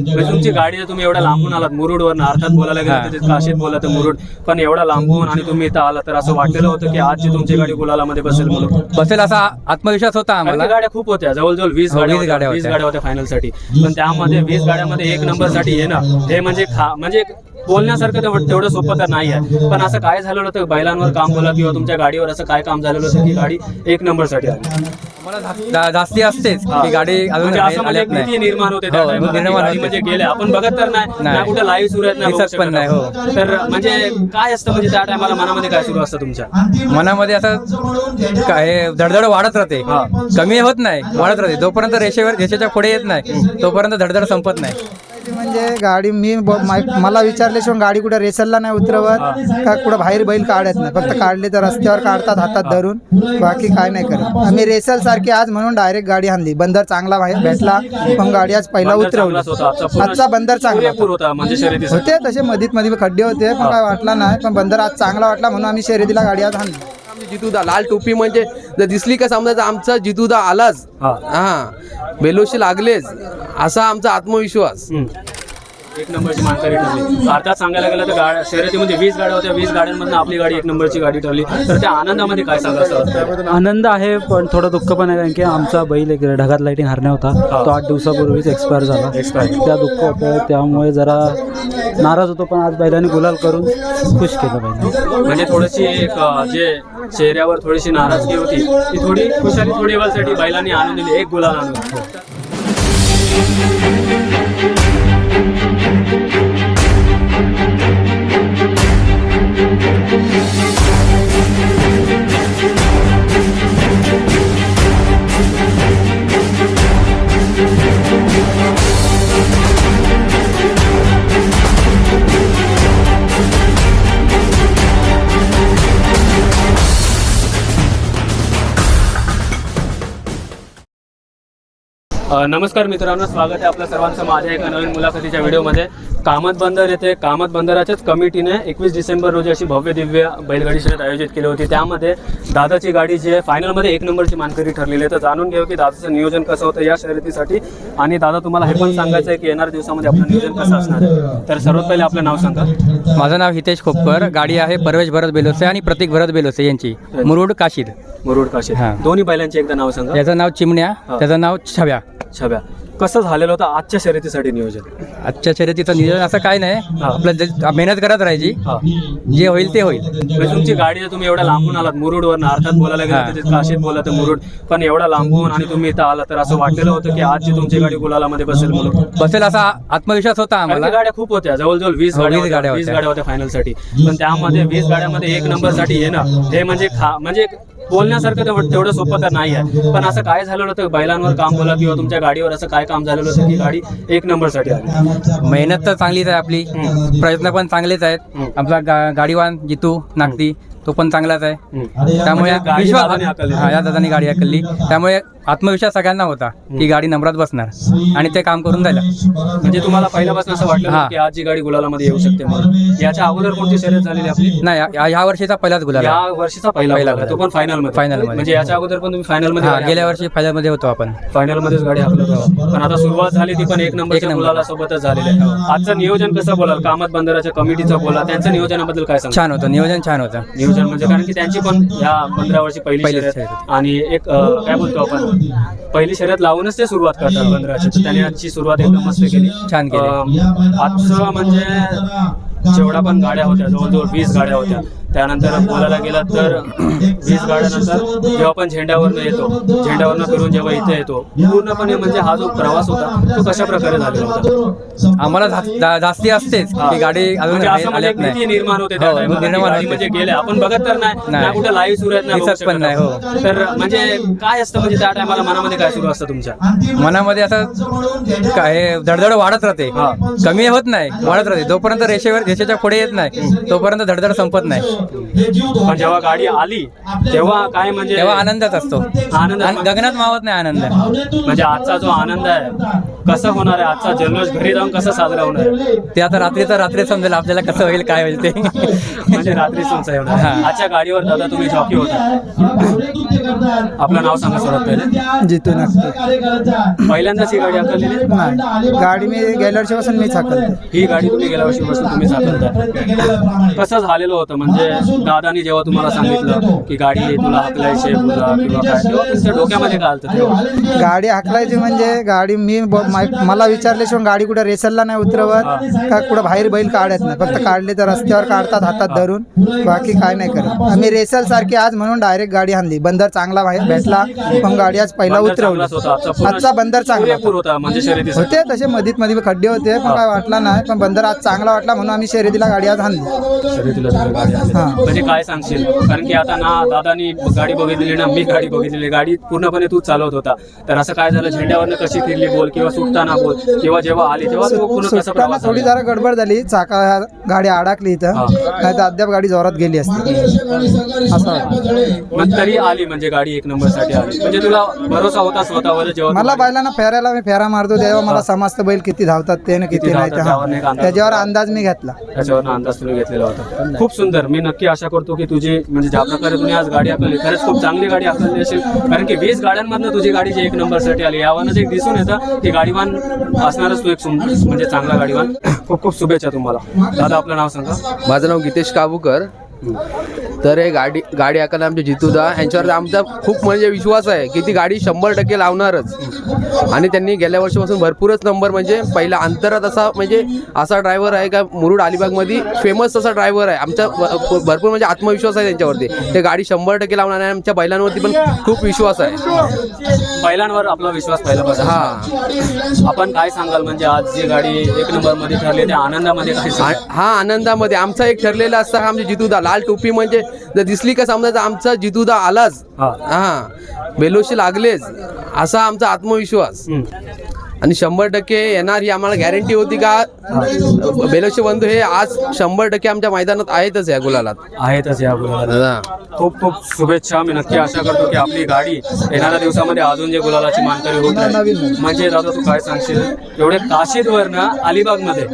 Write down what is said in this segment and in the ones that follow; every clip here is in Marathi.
म्हणजे तुमची गाडी जर तुम्ही एवढ्या लांबून आलात मुरुडवरून, अर्थात बोलायला गेलं तर काशीत बोला तर मुरुड, पण एवढा लांबून आणि तुम्ही इथं आला तर असं वाटलेलं होतं की आजची तुमची गाडी गुलालामध्ये बसेल म्हणून? बसेल असा आत्मविश्वास होता आम्हाला. गाड्या खूप होत्या, जवळजवळ 20 गाड्या होत्या फायनल साठी, पण त्यामध्ये 20 गाड्यामध्ये 1 नंबर साठी येणं हे म्हणजे बोलण्यासारखं तेवढं सोपं तर नाही आहे. पण असं काय झालेलं होतं बैलांवर काम बोला किंवा तुमच्या गाडीवर असं काय काम झालेलं होतं की गाडी 1 नंबर साठी आली? मला जास्ती असतेच की गाडी अजून म्हणजे भीती निर्माण होते त्या टाइमला, गाडी म्हणजे गेले आपण बघत तर नाही कुठे लाईव्ह सुरू आहेत पण नाही. हो, तर म्हणजे काय असतं म्हणजे त्या टायमाला मनामध्ये काय सुरू असतं तुमच्या मनामध्ये असं काय धडधड वाढत राहते, कमी होत नाही, वाढत राहते. जोपर्यंत रेषेच्या पुढे येत नाही तोपर्यंत धडधड संपत नाही. म्हणजे गाडी मला विचारल्याशिवाय गाडी कुठे रेसलला नाही उतरवत का कुठं बाहेर बैल काढत नाही, फक्त काढले तर रस्त्यावर काढतात हातात धरून, बाकी काय नाही करत. आम्ही रेसल सारखी आज म्हणून डायरेक्ट गाडी आणली, बंदर चांगला भेटला पण गाडी आज पहिला उतरवली. आजचा बंदर चांगला होता म्हणजे शर्यती होते, तसे मध्ये खड्डे होते पण काय वाटला नाही, पण बंदर आज चांगला वाटला म्हणून आम्ही शर्यतीला गाडी आज आणली. जितूदा लाल टोपी म्हणजे जर दिसली का समजायचं आमचा जितूदा आलाच, बेलोशी लागलेच असा आमचा आत्मविश्वास. 1 नंबरची मानकरी ठरली. अर्थात सांगायला गेलं तर शर्यतीमध्ये 20 गाड्या होत्या, 20 गाड्यांमधून आपली गाडी 1 नंबरची गाडी ठरली. तर त्या आनंदामध्ये काय सांगायचं? आनंद आहे पण थोडं दुःख पण आहे, कारण की आमचा बैल एक ढगात लाईटिंग हरण्या होता, तो 8 दिवसापूर्वीच एक्सपायर झाला. त्या दुःख होतं, त्यामुळे जरा नाराज होतो. पण आज बैलांनी गुलाल करून खुश केलं बैलांनी. म्हणजे थोडीशी एक जे चेहऱ्यावर थोडीशी नाराजगी होती ती थोडी खुशाली थोडी वेळसाठी बैलांनी आणून दिली, 1 गुलाल आणून. नमस्कार मित्रांनो, स्वागत आहे आपल्या सर्वांचं माझ्या एका नवीन मुलाखतीच्या व्हिडिओमध्ये. कामत बंदर येथे कामत बंदराच्याच कमिटीने 21 डिसेंबर रोजी अशी भव्य दिव्य बैलगाडी शर्यत आयोजित केली होती. त्यामध्ये दादाची गाडी जी आहे फायनलमध्ये 1 नंबरची मानकरी ठरलेली आहे. तर जाणून घेऊ की दादाचं नियोजन कसं होतं या शर्यतीसाठी. आणि दादा तुम्हाला हे पण सांगायचं आहे की येणाऱ्या दिवसामध्ये आपलं नियोजन कसं असणार आहे. तर सर्वात पहिले आपलं नाव सांगा. माझं नाव हितेश खोपकर, गाडी आहे परवेश भरत बेलोसे आणि प्रतीक भरत बेलोसे यांची, मुरुड काशीद. मुरुड काशीद. दोन्ही बैलांचे एकदा नाव सांगा. याचं नाव चिमण्या, त्याचं नाव छव्या. कसं झालेलं होतं आजच्या शर्यतीसाठी नियोजन? आजच्या शर्यतीचं नियोजन असं काय नाही, आपलं मेहनत करत राहायची, जे होईल ते होईल. म्हणजे तुमची गाडी जर तुम्ही एवढ्या लांबून आलात मुरुडवरून, अर्थात बोलायला गेलं तर काशीत बोला तर मुरुड, पण एवढा लांबून आणि तुम्ही इथं आला तर असं वाटलेलं होतं की आजची तुमची गाडी गुलालामध्ये बसेल म्हणून? बसेल असा आत्मविश्वास होता आम्हाला. गाड्या खूप होत्या, जवळजवळ 20 गाड्या होत्या फायनल साठी, पण त्यामध्ये 20 गाड्यामध्ये 1 नंबर साठी येणं हे म्हणजे बोलण्यासारखं तेवढं सोपं तर नाही आहे. पण असं काय झालेलं होतं बैलांवर काम बोला किंवा तुमच्या गाडीवर असं काय काम झालेलं होतं की गाडी 1 नंबर साठी आली? मेहनत तर चांगलीच आहे आपली, प्रयत्न पण चांगलेच आहेत. आमचा गाडीवान जितू नागती तो पण चांगलाच आहे. त्यामुळे या दादाने गाडी हाकलली, त्यामुळे आत्मविश्वास सगळ्यांना होता की गाडी नंबरात बसणार आणि ते काम करून झालं. म्हणजे तुम्हाला पहिल्यापासून असं वाटलं की आज जी गाडी गुलालामध्ये येऊ शकते म्हणून? याच्या अगोदर कोणती शर्यत झालेली आपली? नाही, या वर्षीचा पहिलाच गुलाल. या वर्षीचा पहिला तो पण फायनल मध्ये. म्हणजे याच्या अगोदर पण तुम्ही फायनल मध्ये? गेल्या वर्षी फायनल मध्ये होतो आपण, फायनल मध्येच गाडी हाकलत होतो. पण आता सुरुवात झाली ती पण 1 नंबरच्या गुलाला सोबतच झालेली आहे. आजचं नियोजन कसं बोलाल? कामत बंदराच्या कमिटीचं बोला, त्यांच्या नियोजनाबद्दल काय सांगा? छान होतं नियोजन, छान होतं नियोजन. म्हणजे कारण की त्यांची पण या 15 वर्षी पहिली शर्यत आणि एक काय बोलतो आपण, पहिली शर्यत लावूनच ते सुरुवात करतात 15 तर त्यांनी आजची सुरुवात एकदम मस्त केली, छान केली. आजचं म्हणजे जेवढा पण गाड्या होत्या जवळजवळ 20 गाड्या होत्या. त्यानंतर बोलायला गेला तर 20 गाड्यानंतर जेव्हा आपण झेंड्यावरनं फिरून जेव्हा इथे येतो, पूर्णपणे म्हणजे हा जो प्रवास होता तो कशा प्रकारे झालेला होता? आम्हाला जास्ती असतेच की गाडी अजून भीती निर्माण होते त्या टाइमला, म्हणजे गेले आपण बघत तर नाही कुठे लाईव्ह सुरू आहेत पण नाही. हो, तर म्हणजे काय असतं म्हणजे त्या टायमाला मनामध्ये काय सुरू असतं तुमच्या? मनामध्ये असं काय धडधड वाढत राहते, कमी होत नाही, वाढत राहते. जोपर्यंत रेषेच्या पुढे येत नाही तोपर्यंत धडधड संपत नाही. पण जेव्हा गाडी आली तेव्हा काय म्हणजे तेव्हा आनंदच असतो, आनंद गगनात मावत नाही आनंद. म्हणजे आजचा जो आनंद आहे कसा होणार आहे, आजचा जल्लोष घरी जाऊन कसा साजरा होणार आहे ते आता रात्री समजेल आपल्याला कसं होईल काय होईल ते. म्हणजे रात्री तुमचा एवढा हा. आजच्या गाडीवर दादा तुम्ही जॉकी होता. आपलं नाव सांगा सर्वात पहिले. जितू नागते. पहिल्यांदाच ही गाडी हाकललेली आहे? नाही, गाडी मी गेल्या वर्षीपासून मीच हाकलते. ही गाडी तुम्ही गेल्या वर्षीपासून तुम्ही हाकलताय. कसं झालेलं होतं म्हणजे दादानी जेव्हा तुम्हाला सांगितलं की गाडी तुला हाकलायची आहे तुला किंवा काय, तेव्हा तुमच्या डोक्यामध्ये काय आलं तेव्हा? गाडी हाकलायची म्हणजे गाडी मला विचारल्याशिवाय गाडी कुठे रेसलला नाही उतरवत का कुठं बाहेर बैल काढत नाही. फक्त काढले तर रस्त्यावर काढतात हातात धरून, बाकी काय नाही करत. आम्ही रेसल सारखी आज म्हणून डायरेक्ट गाडी आणली. बंदर चांगला भेटला पण गाडी आज पहिला बंदर उतरवली. चांगलाच होता. आजचा पूर्ण आजचा बंदर चांगला पुरेपूर होता म्हणजे शर्यतीसाठी. होते तसे मध्ये खड्डे होते पण काय वाटला नाही. पण बंदर आज चांगला वाटला म्हणून आम्ही शर्यतीला गाडी आज आणली. शर्यतीला तुम्ही गाडी आणली. हा. म्हणजे काय सांगशील, कारण की आता ना दादानी गाडी बघितलेली ना मी गाडी बघितलेली, गाडी पूर्णपणे तूच चालवत होता. तर असं काय झालं, झेंड्यावरनं कशी फिरली बोल किंवा सुटताना बोल किंवा जेव्हा आली तेव्हा तू पूर्ण कसा सुटताना प्रवास थोडी जरा गडबड झाली, चाका गाडी अडकली इथं, नाही तर अद्याप गाडी जोरात गेली असती असं वाटतं. मग तरी आली म्हणजे गाडी एक नंबर साठी आली. म्हणजे तुला भरोसा होता स्वतःवर जेव्हा मला बैलांना फेऱ्याला मी फेरा मारतो तेव्हा मला समजतं बैल किती धावतात ते ना किती नाही ते. त्यावर एक अंदाज त्याच्यावर अंदाज मी घेतला. त्याच्यावर अंदाज तुम्ही घेतलेला होता. खूप सुंदर. मी नक्की आशा करतो की तुझी म्हणजे ज्या प्रकारे तुम्ही आज गाडी हाकलली खरंच खूप चांगली गाडी हाकलली असेल, कारण की 20 गाड्यांमधनं तुझी गाडी जी एक नंबरसाठी आली यावरच एक दिसून येतं की गाडीवान असणारच तू एक म्हणजे चांगला गाडीवान. खूप खूप शुभेच्छा तुम्हाला. दादा आपलं नाव सांगा. माझं नाव गीतेश काबूकर. तर हे गाडी हाकायला आमचे जितूदा यांच्यावर आमचा खूप म्हणजे विश्वास आहे की ती गाडी 100% लावणारच. आणि त्यांनी गेल्या वर्षीपासून भरपूरच नंबर म्हणजे पहिला अंतरात असा ड्रायव्हर आहे का मुरुड अलिबागमध्ये फेमस असा ड्रायव्हर आहे. आमचा भरपूर म्हणजे आत्मविश्वास आहे त्यांच्यावरती. ते गाडी 100% लावणार आहे. आमच्या बैलांवरती पण खूप विश्वास आहे. बैलांवर आपला विश्वास पहिल्यापासून. हा, आपण काय सांगाल म्हणजे आज जी गाडी एक नंबर मध्ये ठरली त्या आनंदामध्ये काय सांगाल? हा आनंदामध्ये आमचा एक ठरलेला असता आमचे जितूदा लाल टोपी म्हणजे जर दिसली का समजायचं आमचा जितूदा आलाच. हा, बेलोशी लागलेच असा आमचा आत्मविश्वास. आणि 100% येणार ही आम्हाला गॅरंटी होती का बेलोशी बंधू हे आज 100% आमच्या मैदानात आहेतच या गुलालात. आहेतच या गुलाला. खूप खूप शुभेच्छा. मी नक्की आशा करतो की आपली गाडी येणाऱ्या दिवसामध्ये अजून जे गुलालाची मानकरी होत आहे. म्हणजे दादा तू काय सांगशील, एवढे काशीदवरनं अलिबागमध्ये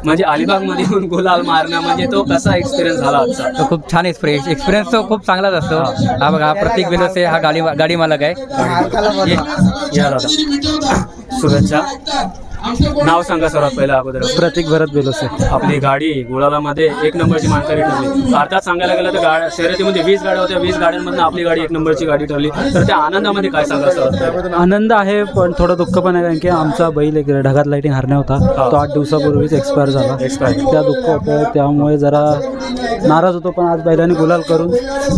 म्हणजे अलिबागमध्ये येऊन गुलाल मारणं म्हणजे तो कसा एक्सपिरियन्स झाला आजचा? तो खूप छान एक्सपिरियन्स तो खूप चांगलाच असतो. हा बघा, हा प्रतीक बेलोसे हा गाडी मालक आहे. या दादा शुभेच्छा. नाव सांगा सर्वात पहिला अगोदर. प्रतीक भरत बेलोसे. आपली गाडी गुलालामध्ये एक नंबरची मानकरी ठरली. अर्थात सांगायला गेलं तर शर्यतीमध्ये 20 गाड्या होत्या, 20 गाड्यांमधून आपली गाडी एक नंबरची गाडी ठरली. तर त्या आनंदामध्ये काय सांगा सर? आनंद आहे पण थोडं दुःख पण आहे कारण की आमचा बैल एक ढगात लाईटिंग हरणे होता. तो 8 दिवसापूर्वीच एक्सपायर झाला. त्या दुःख होतं त्यामुळे जरा नाराज होतो. पण आज बैलांनी गुलाल करून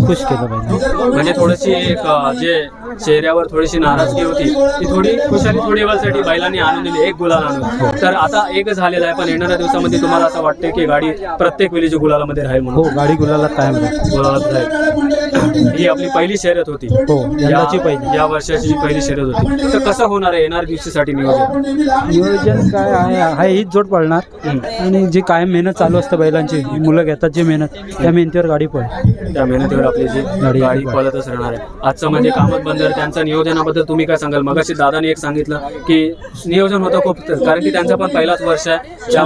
खुश केलं बैलांनी. म्हणजे थोडीशी एक जे चेहऱ्यावर थोडीशी नाराजगी होती ती थोडी खुशाली थोडी वेळसाठी बैलांनी आणून दिली एक गुलाल आणून. तर आता एक झालेला आहे पण येणाऱ्या दिवसामध्ये तुम्हाला असं वाटतं की गाडी प्रत्येक वेळीची गुलालामध्ये राहील म्हणून? हो, गाडी गुलाला कायम राहील. गुलालात राहील. ही आपली पहिली शर्यत होती. हो, यंदाची पहिली. या वर्षाची जी पहिली शर्यत होती. तर कसं होणार आहे येणाऱ्या दिवशीसाठी नियोजन काय आहे हीच जोड पळणार. आणि जी कायम मेहनत चालू असते बैलांची, मुलं घेतात जी मेहनत त्या मेहनतीवर गाडी पळेल. त्या मेहनतीवर आपली जी गाडी पळतच राहणार आहे. आजचं म्हणजे कामत बंदर त्यांच्या नियोजनाबद्दल तुम्ही काय सांगाल? मगाशी दादाने एक सांगितलं की नियोजन होतं खूप, कारण की त्यांचा पण पहिलाच वर्ष आहे.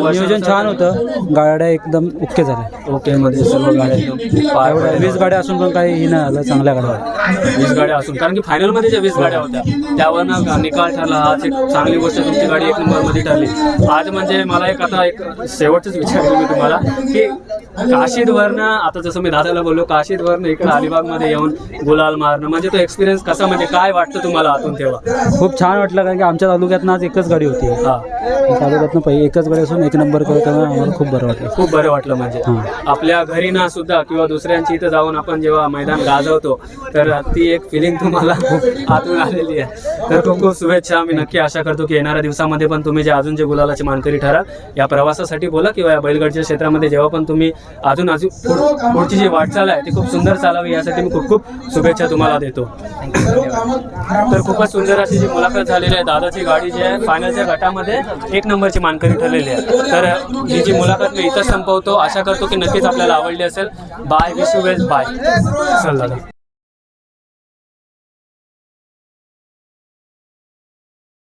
नियोजन छान होतं. गाड्या एकदम ओके झाल्या. ओके मध्ये सर्व गाड्या एकदम 20 गाड्या असून पण काही ही नाही आलं. चांगल्या गाड्या 20 गाड्या असून, कारण की फायनल मध्ये ज्या 20 गाड्या होत्या त्यावरनं निकाल ठरला. आज एक चांगली गोष्ट तुमची गाडी एक नंबर मध्ये ठरली. आज म्हणजे मला एक आता एक शेवटच विचारलं मी तुम्हाला की काशीदवरनं आता जसं मी दादाला बोललो काशीदवरनं इकडे अलिबागमध्ये येऊन गुलाल मारणं म्हणजे तो एक्सपिरियन्स कसा म्हणजे काय वाटतं तुम्हाला आतून तेव्हा? खूप छान वाटलं कारण की आमच्या तालुक्यातनं आज एकच गाडी होती. तालुक्यातनं पहिली एकच गाडी असून एक नंबर करत आम्हाला खूप बरं वाटलं. खूप बरं वाटलं. म्हणजे आपल्या घरी ना सुद्धा किंवा दुसऱ्यांची इथं जाऊन आपण जेव्हा मैदान गाजवतो तर ती एक फिलिंग तुम्हाला खूप आतून आलेली आहे. तर खूप खूप शुभेच्छा. मी नक्की आशा करतो की येणाऱ्या दिवसामध्ये पण तुम्ही जे अजून जे गुलालाची मानकरी ठराल या प्रवासासाठी बोला किंवा या बैलगाडीच्या क्षेत्रामध्ये जेव्हा पण तुम्ही अजून पुढची जी वाटचाल आहे ती खूप सुंदर चालावी यासाठी मी खूप खूप शुभेच्छा तुम्हाला देतो. तर खूपच सुंदर अशी जी मुलाखत झालेली आहे. दादाची गाडी जी आहे फायनलच्या गटामध्ये 1 नंबरची मानकरी ठरलेली आहे. तर ही जी मुलाखत मी इथंच संपवतो. आशा करतो की नक्कीच आपल्याला आवडली असेल. Bye, wish you well, bye. चल दादा.